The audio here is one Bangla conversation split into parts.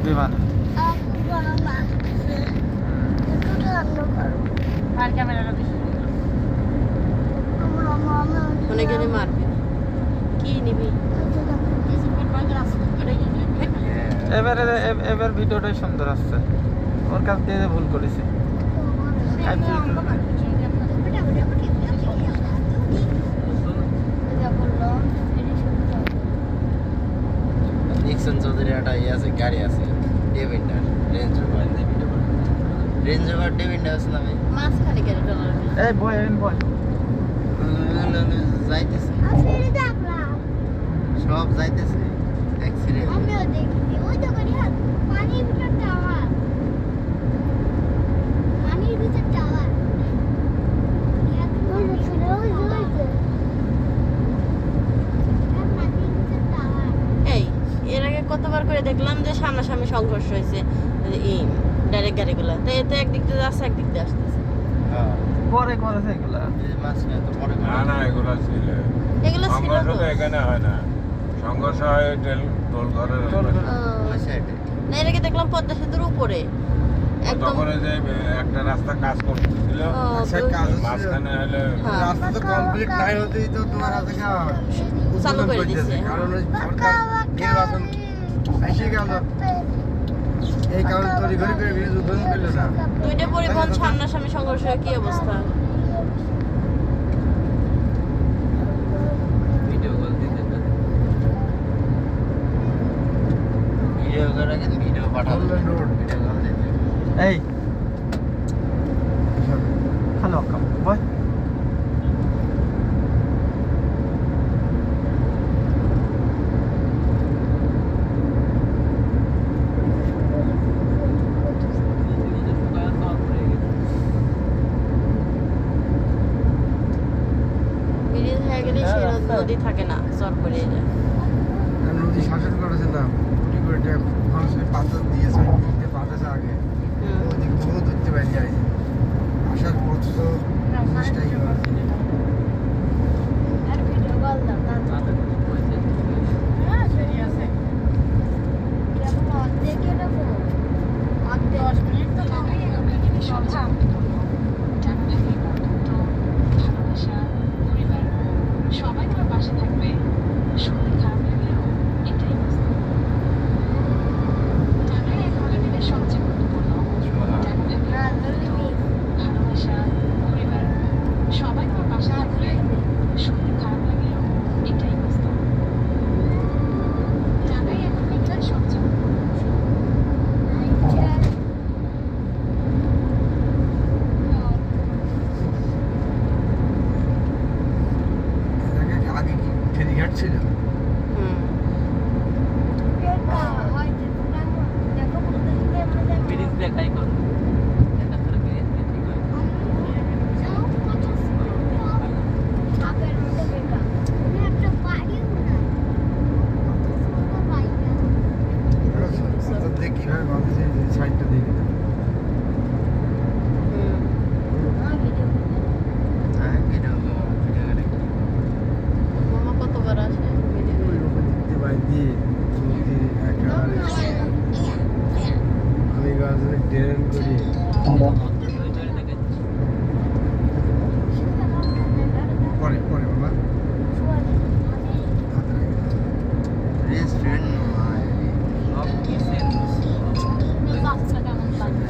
বিমানে। আর ক্যামেরাটা বেশি অনেক জনে মারবে কি নিবি এবার ভিডিওটাই সুন্দর আসছে, ওর কাছ দিয়ে ভুল করেছি। নিক্সন চৌধুরী একটা ইয়ে আছে, গাড়ি আছে ডেভিন্ডার, রেঞ্জ রোভার ডেভিন্ডার আছে না ভাই? মাঝখানে কেন ডলার এই বয় যাইতেছে সব যাইতেছে অ্যাক্সিডেন্ট। আমিও দেখছি ওই তো গাড়ি হাত পানির ভিতর টাওয়ার, পানির ভিতর টাওয়ার এই এর আগে কতবার করে দেখলাম যে সামনাসামনি সংঘর্ষ হয়েছে এই ডাইরেক্ট গাড়িগুলো, তো এতে একদিক দিয়ে যাচ্ছে একদিক দিয়ে আসতেছে। হ্যাঁ পরে করেছে এগুলা। এই মাঝখানে তো পরে না না এগুলো ছিল এগুলো ছিল সংঘর্ষ তো তো এখানে হয় না, সংঘর্ষ হয় টোল ঘরের ওই সাইডে। না এর আগে দেখলাম পদ্মা সেতুর উপরে একদম তখন ওই যে একটা রাস্তা কাজ করতেছিল মাঝখানে হলে হ্যাঁ। রাস্তা তো কমপ্লিট নাই হতেই তো তোমার আছে চালু করে দিছে। কারণ ওই সরকার নির্বাচন এসে গেল, এই কারণে তৈরি করে উদ্বোধন করলো না। দুইটা পরিবহন সামনাসামনি সংঘর্ষ হয়, কি অবস্থা? ভিডিও কল দিতে ভিডিও করে কিন্তু ভিডিও পাঠাবো রোড ভিডিও কল দিতে। এই হ্যালো কাম বয়। ব্রিজ হয়ে গেলে সেই নদী থাকে না, চর পড়ে যায়। নদী শাসন করেছিলাম কুটি করে মানুষের পাথর দিয়ে সাইড দিতে পাঠাছে আগে, ওদিকে বহু ধরতে পারি যায় আসার পথ তো জিনিসটাই আর ভিডিও কল দাও কেমন অর্ধেক এরকম অর্ধেক 10 মিনিট তো সম্ভব। সবাই তোমার পাশে থাকবে, শুনতে খারাপ লাগলেও এটাই বাস্তব। টাকাই এক জীবনের সবচেয়ে গুরুত্বপূর্ণ। ভালোবাসা, পরিবার, সবাই তোমার পাশে থাকবে, শুনতে খারাপ লাগলেও এটাই বাস্তব। টাকাই এখন জীবনের সবচেয়ে আগে কি ফেরিঘাট ছিল? ব্রিজ দেখাই করো এটা করে ব্রিজ ঠিক হয়। পাথর দিয়ে কিভাবে বাঁধেছে সাইডটা দিয়ে দিতাম। হ্যাঁ ভিডিও করে মামা কতবার আসে ওই রকম দিতে বাইর দিয়ে নদীর একেবারে আমি গাছের ড্রেন করিয়ে পরে পরে বাবা হাতে রাখি। রেস্টুরেন্ট সব কিসের রাস্তা কেমন লাগে?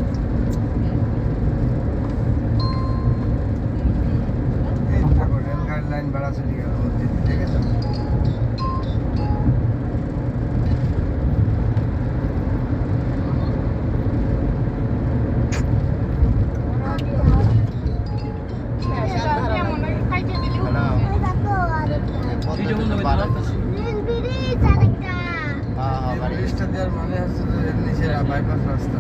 এই দেখো রেলগাড়ি লাইন বাড়া চলে গেল নদীর, ঠিক আছে? ব্রিজটা দেওয়ার মানে হচ্ছে যে নিচে বাইপাস রাস্তা।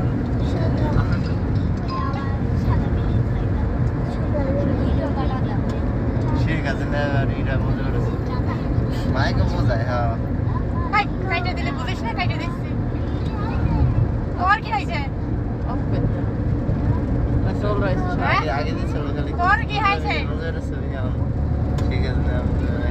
শেখ হাসিনা আর এরা মজা করেছে, মাইকে বোঝায়। হ্যাঁ কাইটা দিলে বুঝিস না, কাইটা দিচ্ছি। তোর কি হয়েছে? অফ করে দে। চল রয়েছে আগে দিচ্ছে তোর কি হয়েছে? মজা করেছে।